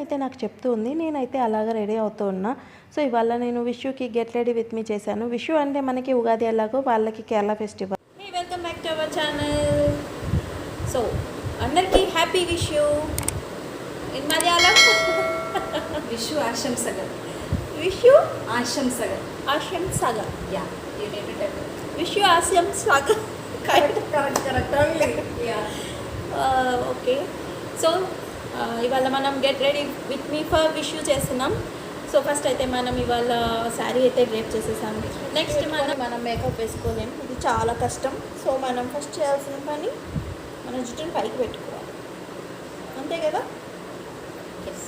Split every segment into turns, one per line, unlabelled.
అయితే నాకు చెప్తూ ఉంది. నేనైతే అలాగా రెడీ అవుతూ ఉన్నా. సో ఇవాళ నేను విషుకి గెట్ రెడీ విత్ మీ చేశాను. విషు అంటే మనకి ఉగాది ఎలాగో వాళ్ళకి Kerala festival.
Welcome back to our channel. So అందరికీ హ్యాపీ విషు ఇన్ మలయాళం.
విషు ఆశంసగా.
విషు
ఆశంసగా.
ఆశంసగా.
Yeah, you need to tell.
Vishu ఆశంసగా.
కరెక్ట్. యా.
ఓకే. సో ఇవాళ మనం get ready with me for Vishu చేస్తున్నాం. సో ఫస్ట్ అయితే మనం ఇవాళ శారీ అయితే డ్రేప్ చేసేసాం. నెక్స్ట్ మనం మేకప్ వేసుకోలేము, ఇది చాలా కష్టం. సో మనం ఫస్ట్ చేయాల్సిన పని మన జుట్టుని పైకి పెట్టుకోవాలి, అంతే కదా? Yes,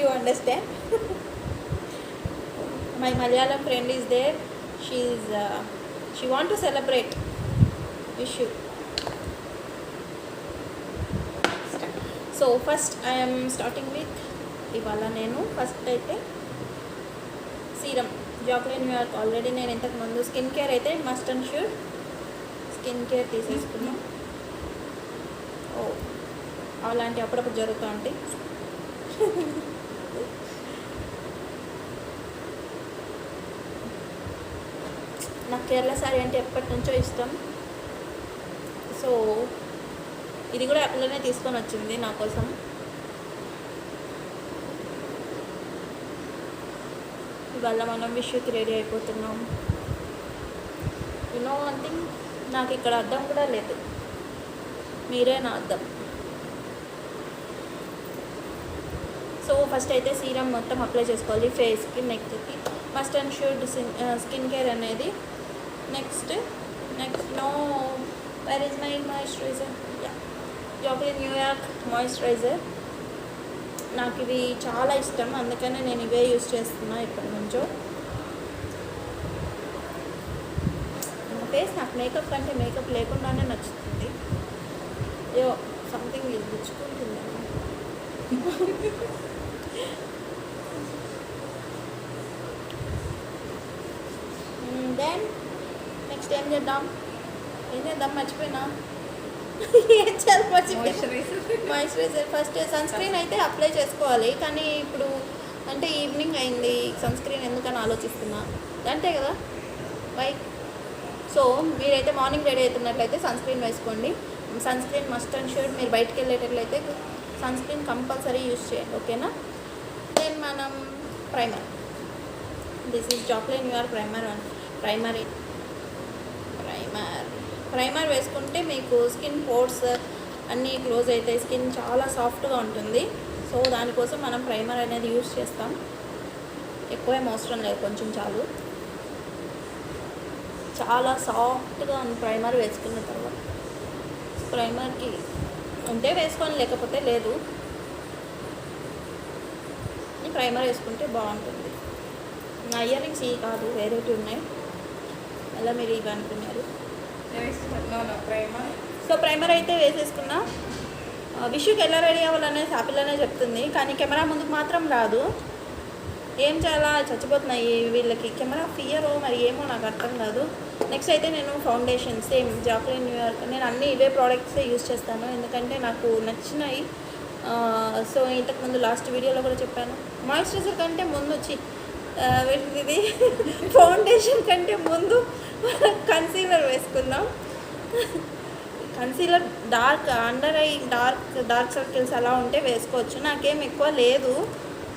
you understand. My Malayalam friend is there. She want to celebrate Vishu. So first I'm starting with ఇవాళ నేను ఫస్ట్ అయితే సీరం జాక్లిన్ న్యూయార్క్. ఆల్రెడీ నేను ఇంతకు ముందు స్కిన్ కేర్ అయితే must and sure skin care తీసేసుకున్నాం. ఓ అలాంటి అప్పుడప్పుడు జరుగుతూ ఉంటాయి. నాకు కేరళ సారీ అంటే ఎప్పటి నుంచో ఇష్టం. సో ఇది కూడా యాప్లోనే తీసుకొని వచ్చింది నా కోసం. ఇవాళ మనం విషుకి రెడీ అయిపోతున్నాం. యూనో వన్ థింగ్, నాకు ఇక్కడ అద్దం కూడా లేదు, మీరే నా అద్దం. సో ఫస్ట్ అయితే సీరం మొత్తం అప్లై చేసుకోవాలి ఫేస్కి, నెక్కి. Must and should skin care అనేది. Next no where is my moisturiser. Yeah, జాక్లిన్ న్యూయార్క్ మాయిశ్చరైజర్. నాకు ఇవి చాలా ఇష్టం, అందుకనే నేను ఇవే యూస్ చేస్తున్నా ఇప్పటి నుంచో. నా ఫేస్ నాకు మేకప్ కంటే మేకప్ లేకుండానే నచ్చుతుంది. అయ్యో సంథింగ్ ఇది గుచ్చుకుంటుంది. దెన్ నెక్స్ట్ ఏం చేద్దాం మర్చిపోయినా. ఏం చేయాలి మాయిశ్చరైజర్. ఫస్ట్ సన్ స్క్రీన్ అయితే అప్లై చేసుకోవాలి, కానీ ఇప్పుడు అంటే ఈవినింగ్ అయింది, సన్ స్క్రీన్ ఎందుకని ఆలోచిస్తున్నా. అంతే కదా వై. సో మీరైతే మార్నింగ్ రెడీ అవుతున్నట్లయితే సన్ స్క్రీన్ వేసుకోండి. Sunscreen must and sure. మీరు బయటకు వెళ్ళేటట్లయితే సన్ స్క్రీన్ కంపల్సరీ యూస్ చేయండి, ఓకేనా? దెన్ మనం primer. This is Jacqueline New York primer వేసుకుంటే మీకు స్కిన్ పోర్స్ అన్నీ క్లోజ్ అవుతాయి, స్కిన్ చాలా సాఫ్ట్గా ఉంటుంది. సో దానికోసం మనం ప్రైమర్ అనేది యూస్ చేస్తాం. ఎక్కువేం అవసరం లేదు, కొంచెం చాలు. చాలా సాఫ్ట్గా ఉంది ప్రైమర్ వేసుకున్న తర్వాత. ప్రైమర్కి ఉంటే వేసుకొని, లేకపోతే లేదు. ప్రైమర్ వేసుకుంటే బాగుంటుంది. నా ఇయర్ రింగ్స్ ఇవి కాదు, వేరేవి ఉన్నాయి. అలా మీరు ఇవి అనుకున్నారు. సో ప్రైమర్ అయితే వేసేసుకున్నా. విషుకి ఎలా రెడీ అవ్వాలనేది యాపిల్లోనే చెప్తుంది, కానీ కెమెరా ముందుకు మాత్రం రాదు. ఏం చేయాలా, చచ్చిపోతున్నాయి వీళ్ళకి. కెమెరా ఫియరో మరి ఏమో నాకు అర్థం కాదు. నెక్స్ట్ అయితే నేను ఫౌండేషన్ సేమ్ జాక్లిన్ న్యూయార్క్. నేను అన్ని ఇవే ప్రోడక్ట్సే యూస్ చేస్తాను, ఎందుకంటే నాకు నచ్చినాయి. సో ఇంతకుముందు లాస్ట్ వీడియోలో కూడా చెప్పాను, మాయిశ్చరైజర్ కంటే ముందు ఇది ఫౌండేషన్ కంటే ముందు కన్సీలర్ వేసుకుందాం. Concealer dark under eye dark circles అలా ఉంటే వేసుకోవచ్చు. నాకేం ఎక్కువ లేదు,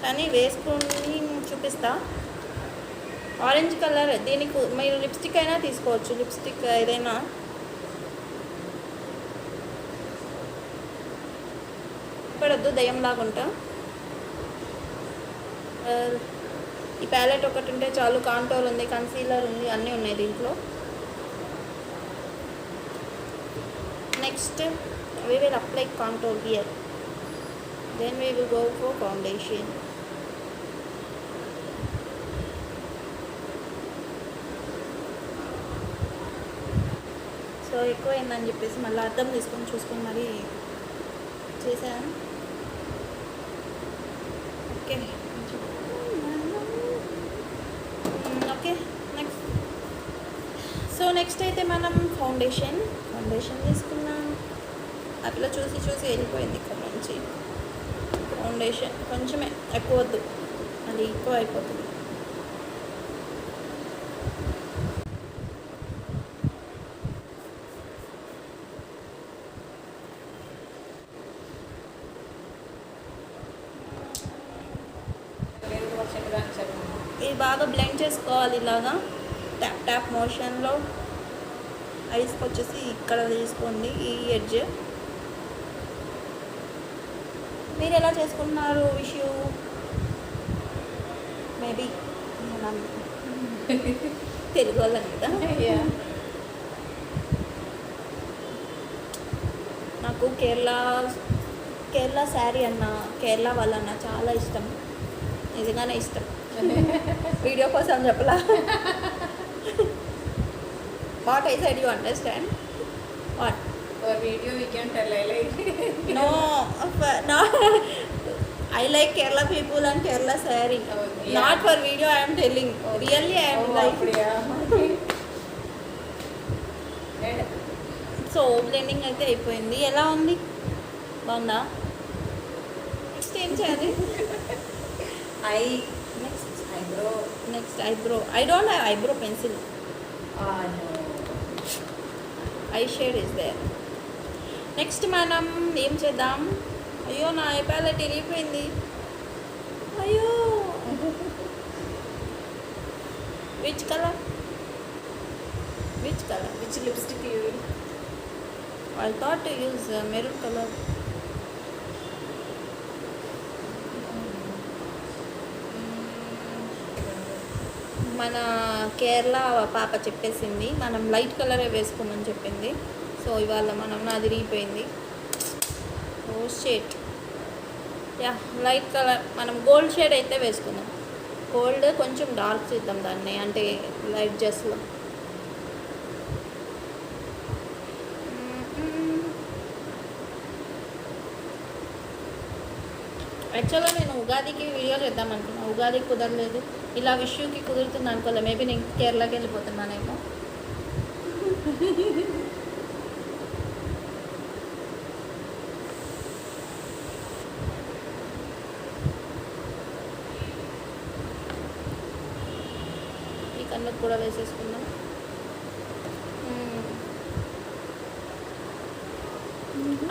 కానీ వేసుకుని చూపిస్తా. ఆరెంజ్ కలర్, దీనికి మీరు లిప్స్టిక్ అయినా తీసుకోవచ్చు, లిప్స్టిక్ ఏదైనా. ఇప్పుడొద్దు, దయ్యంలాగుంటా. ఈ ప్యాలెట్ ఒకటి ఉంటే చాలు. కాంటోర్ ఉంది, కన్సీలర్ ఉంది, అన్నీ ఉన్నాయి దీంట్లో. Next we will apply contour here, then we will go for foundation. So ఎక్కువ అయిందని చెప్పేసి మళ్ళీ అర్థం తీసుకొని చూసుకొని మరి చేశాను. Okay okay. నెక్స్ట్ అయితే మనం ఫౌండేషన్ తీసుకున్నాం. అట్లా చూసి వెళ్ళిపోయింది ఇక్కడ నుంచి. ఫౌండేషన్ కొంచెమే, ఎక్కువ వద్దు, అది ఎక్కువ అయిపోతుంది.
లేదు వచ్చినట్టుగా చెప్పండి.
ఇది బాగా బ్లెండ్ చేసుకోవాలి ఇలాగా ట్యాప్ ట్యాప్ మోషన్లో. ఐస్కి వచ్చేసి ఇక్కడ తీసుకోండి ఈ ఎడ్జ్. మీరు ఎలా చేసుకుంటున్నారు విషు? మేబీ మనం తెలుగు వాళ్ళని కదా.
Yeah.
నాకు కేరళ శారీ అన్న, కేరళ వాళ్ళన్న చాలా ఇష్టం, నిజంగానే ఇష్టం. వీడియో కోసం చెప్పలా. What I said you understand? What?
For video we can tell I like.
No, no. I like Kerala people and Kerala saree.
Oh, yeah.
Not for video I am telling. Really I am
Oh,
like.
அப்படியா?
So blending అయితే అయిపోయింది. ఎలా ఉంది? బాగుందా? Next ఏం చేయాలి? Next eyebrow. I don't have eyebrow pencil.
No.
Eye shade is there. Next మనం ఏం చేద్దాం? అయ్యో నా ఐ ప్యాలెట్ ఇరిగిపోయింది. అయ్యో. Which colour?
Which lipstick you will?
I thought to use maroon color. మన కేరళ పాప చెప్పేసింది మనం లైట్ కలరే వేసుకోమని చెప్పింది. సో ఇవాళ మనం నాది రిగిపోయింది. ఓ షేట్. యా లైట్ కలర్ మనం గోల్డ్ షేడ్ అయితే వేసుకుందాం. గోల్డ్ కొంచెం డార్క్ చేద్దాం దాన్ని, అంటే లైట్ జస్ట్లో. యాక్చువల్గా నేను ఉగాదికి వీడియో చేద్దాం అనుకున్నాను, ఉగాదికి కుదరలేదు. ఇలా విషుకి కుదురుతుంది అనుకోలే. మేబీ నేను కేరళకి వెళ్ళిపోతున్నానేమో. ఈ కన్నుకు కూడా వేసేసుకుందాం.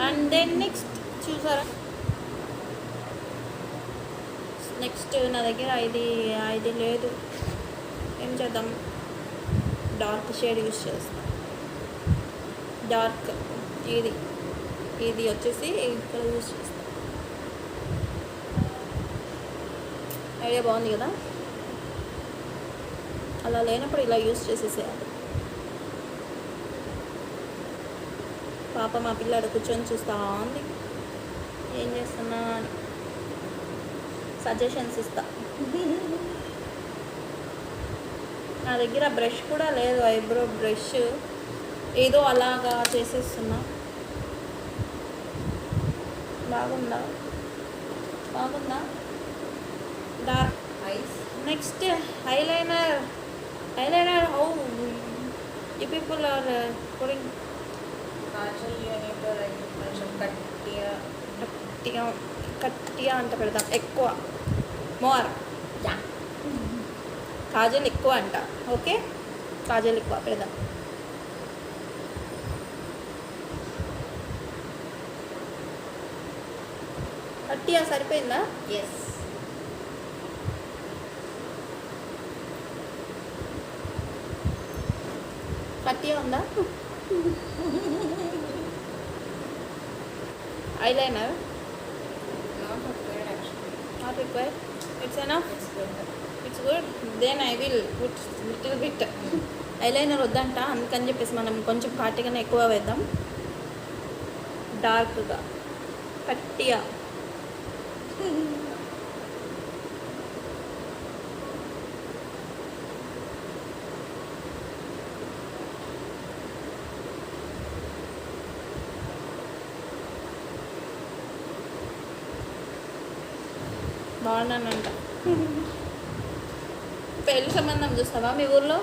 అండ్ దెన్ నెక్స్ట్ చూసారా, నెక్స్ట్ నా దగ్గర ఇది లేదు. ఏం చేద్దాం? డార్క్ షేడ్ యూస్ చేస్తాం. డార్క్ ఇది వచ్చేసి ఇక్కడ యూస్ చేస్తాం. ఐడియా బాగుంది కదా? అలా లేనప్పుడు ఇలా యూస్ చేసేసేయాలి. పాప మా పిల్లాడు కూర్చొని చూస్తూ ఉంది ఏం చేస్తున్నా అని. సజెషన్స్ ఇస్తా. నా దగ్గర బ్రష్ కూడా లేదు, ఐబ్రో బ్రష్. ఏదో అలాగా చేసేస్తున్నా. బాగుందా? Dark
Eyes.
Next eyeliner. How you people are putting?
Kajal you need to like కొంచెం
కట్టిగా అంట పెడదాం. ఎక్కువ మోర్. కాజల్ ఎక్కువ అంట. ఓకే, కాజల్ ఎక్కువ పెడదాం. కట్టిగా సరిపోయిందా?
Yes.
కట్టిగా ఉందా? Eyeliner
Not required actually.
Not required. It's enough.
It's good.
It's good. Then I will put little bit. Eyeliner వద్దంట, అందుకని చెప్పేసి మనం కొంచెం కాటిగానే ఎక్కువ వేద్దాం. డార్క్గా కట్టిగా. బాగున్నానంట. పెళ్లి సంబంధం చూస్తావా మీ ఊర్లో?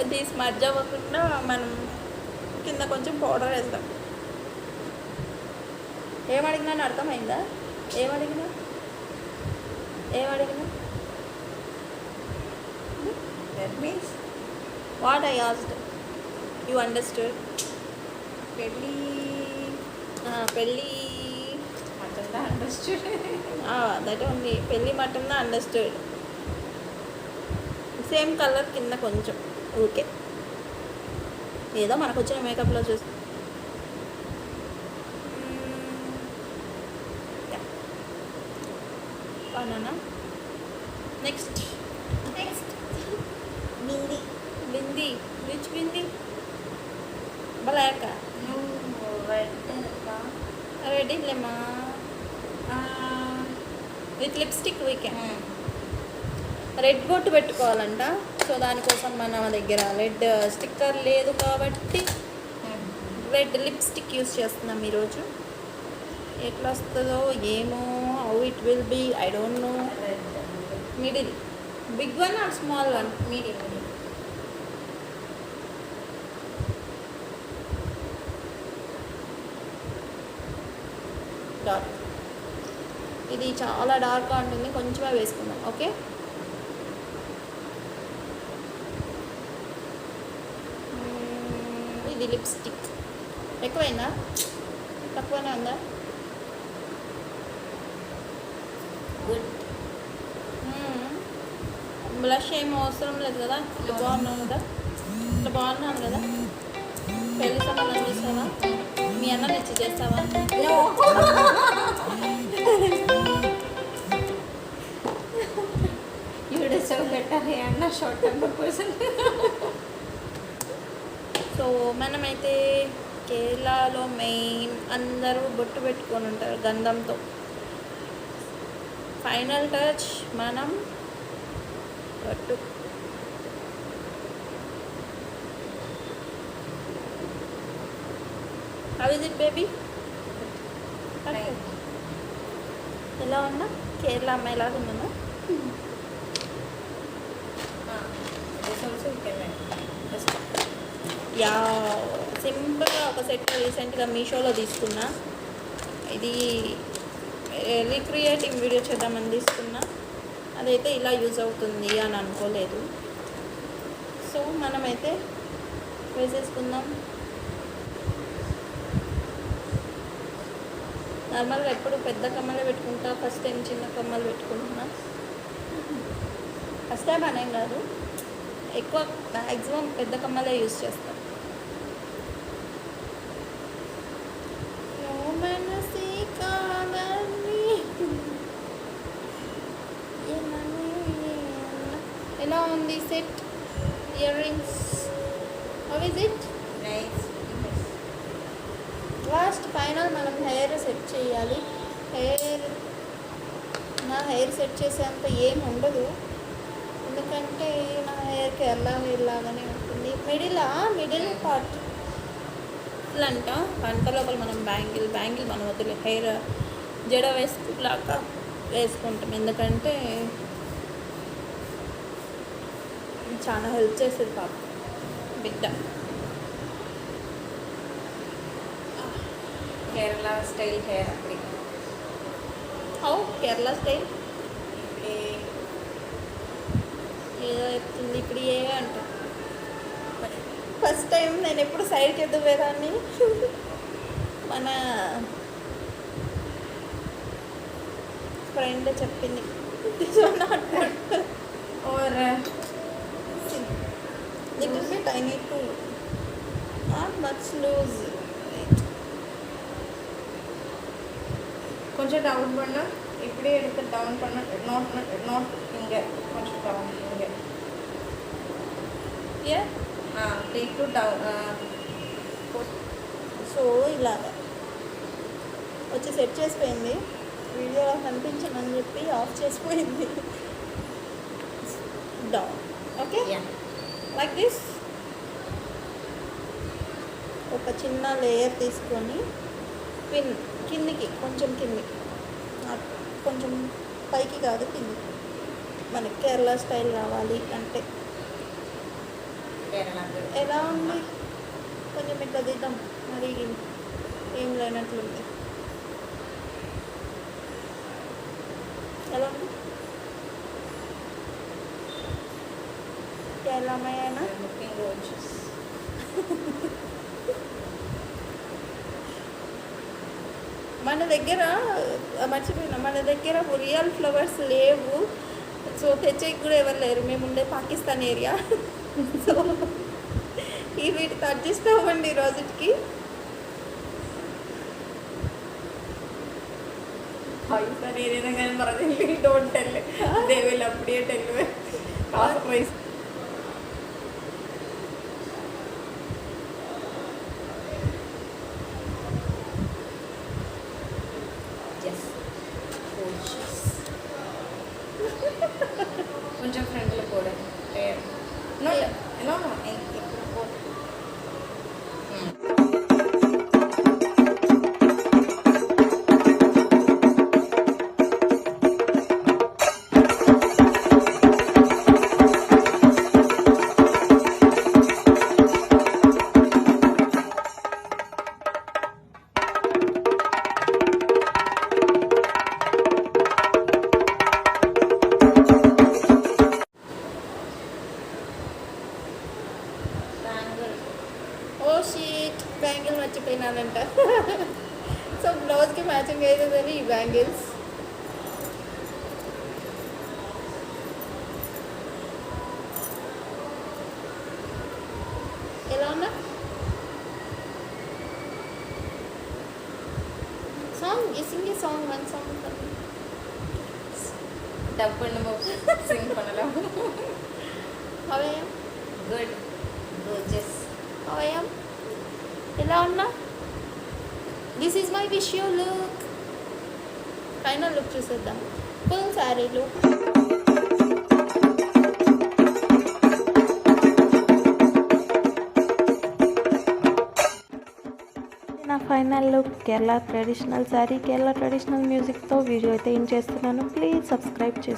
అది స్మర్జ్ అవ్వకుండా మనం కింద కొంచెం పౌడర్ వేస్తాం. ఏమడిగినా అర్థమైందా? ఏమడిగినా
That means
what I asked you understood.
పెళ్ళి
పెళ్ళి
మటన్ అండర్స్టూడ్.
దట్ ఓన్లీ పెళ్ళి మటన్ అండర్స్టూడ్. సేమ్ కలర్ కింద కొంచెం ఓకే, ఏదో మనకు వచ్చిన మేకప్లో చూసి. అవునా? Next bindi, which bindi? Black
నువ్వు రెడ్
రెడ్ ఇల్లేమా విత్ లిప్స్టిక్ వీకెండ్. రెడ్ బొట్టు పెట్టుకోవాలంట. సో దానికోసం మన దగ్గర రెడ్ స్టిక్కర్ లేదు కాబట్టి రెడ్ లిప్స్టిక్ యూస్ చేస్తున్నాం ఈరోజు. ఎట్లా వస్తుందో ఏమో, how it will be, I don't know. Middle, big one or small one?
Medium.
Dark. ఇది చాలా డార్క్గా ఉంటుంది, కొంచెమే వేసుకుందాం. ఓకే, ఇది లిప్స్టిక్ ఎక్కువైందా? తక్కువనే ఉందా?
గుడ్.
బ్లష్ ఏం అవసరం లేదు కదా. ఇట్లా బాగున్నాను కదా, ఇట్లా బాగున్నాను కదా. పెళ్లి సంబంధం చేస్తావా? మీ అన్న నచ్చి చేస్తావా?
You deserve better and a short temper person.
So మనమైతే కేరళలో మెయిన్ అందరూ బొట్టు పెట్టుకొని ఉంటారు గంధంతో. ఫైనల్ టచ్ మనం బొట్టు. How is it baby? ఎలా ఉన్నా కేరళ అమ్మాయి లాగా ఉన్నాను.
This also you can wear. Just
yeah, సింపుల్గా ఒక సెట్ రీసెంట్గా మీషోలో తీసుకున్నా. ఇది రీక్రియేటింగ్ వీడియో చేద్దామని తీసుకున్నా. అదైతే ఇలా యూజ్ అవుతుంది అని అనుకోలేదు. సో మనమైతే వేసేసుకుందాం. నార్మల్గా ఎప్పుడు పెద్ద కమ్మలే పెట్టుకుంటా, ఫస్ట్ టైం చిన్న కమ్మలు పెట్టుకుంటున్నా. ఫస్ట్ టైం అనేం కాదు, ఎక్కువ మ్యాక్సిమం పెద్ద కమ్మలే యూజ్ చేస్తాం. ఎలా ఉంది set? Ear rings, how is it?
nice.
Last final మనం హెయిర్ సెట్ చేయాలి. నా హెయిర్ సెట్ చేసేంత ఏం ఉండదు, ఎందుకంటే నా హెయిర్ కేరళ హెయిర్ లాగానే ఉంటుంది. మిడిల్ పార్ట్ ఇట్లంట పంట లోపల మనం బ్యాంగిల్ మనం వదిలే హెయిర్ జడ వేసుకులాగా వేసుకుంటాం, ఎందుకంటే చాలా హెల్ప్ చేస్తుంది పాప బిడ్డ.
Kerala style hair apply.
How Kerala style?
ఇప్పుడే
ఏదో చెప్తుంది ఇప్పుడు ఏ అంట. ఫస్ట్ టైం నేను ఎప్పుడు సైడ్కి ఎదుగువేదాన్ని. మన ఫ్రెండ్ చెప్పింది
or
little bit I need to not much loose.
కొంచెం డౌన్ பண்ணா இப்படியே எடுத்து டவுன் பண்ண நாட் இங்க கொஞ்சம் டவுன் இங்க
yeah,
take to down.
So ఇలాగా వచ్చి సెట్ చేసిపోయింది. వీడియోలో కనిపించమని చెప్పి ఆఫ్ చేసిపోయింది. డౌన్. Okay, like this. ఒక చిన్న లేయర్ తీసుకొని పిన్ కిందికి, కొంచెం కిందికి, కొంచెం పైకి కాదు కిందికి. మనకి కేరళ స్టైల్ రావాలి అంటే
కేరళ
ఎలా ఉంది? కొంచెం ఇట్లా తీద్దాం, మరి ఏం లేనట్లుంది. ఎలా ఉంది ఎలామైనా
లుకింగ్ రోజెస్.
మన దగ్గర మర్చిపోయినా, మన దగ్గర రియల్ ఫ్లవర్స్ లేవు. సో తెచ్చేకి కూడా ఎవరు లేరు. మేము ఉండే పాకిస్తాన్ ఏరియా. సో ఈ వీటితో అడ్జస్ట్ అవ్వండి ఈ రోజుకి.
పాకిస్తాన్ ఏదైనా కానీ మనది డోంట్ టెల్, దే విల్ అప్పుడే టెల్ కాస్ట్ ప్రైస్. కొంచెం ఫ్రెండ్లో కూడా నో నో నో ఇప్పుడు పోదు.
ఓ షీట్, బ్యాంగిల్ మర్చిపోయినానంట. సో బ్లౌజ్కి మ్యాచింగ్ అవుతుందని ఈ బ్యాంగిల్స్. ఎలా ఉన్నా song sing song one song
డబ్బు సింగ్ పనలం.
అవయం
గుడ్ రోజెస్.
అవయం ఎలా ఉన్నా. This is my wish you look. Final look చూసేద్దాం. Full sari look.
నా final look Kerala traditional sari, Kerala traditional మ్యూజిక్తో వీడియో అయితే ఏం చేస్తున్నాను. ప్లీజ్ సబ్స్క్రైబ్ చేసుకోండి.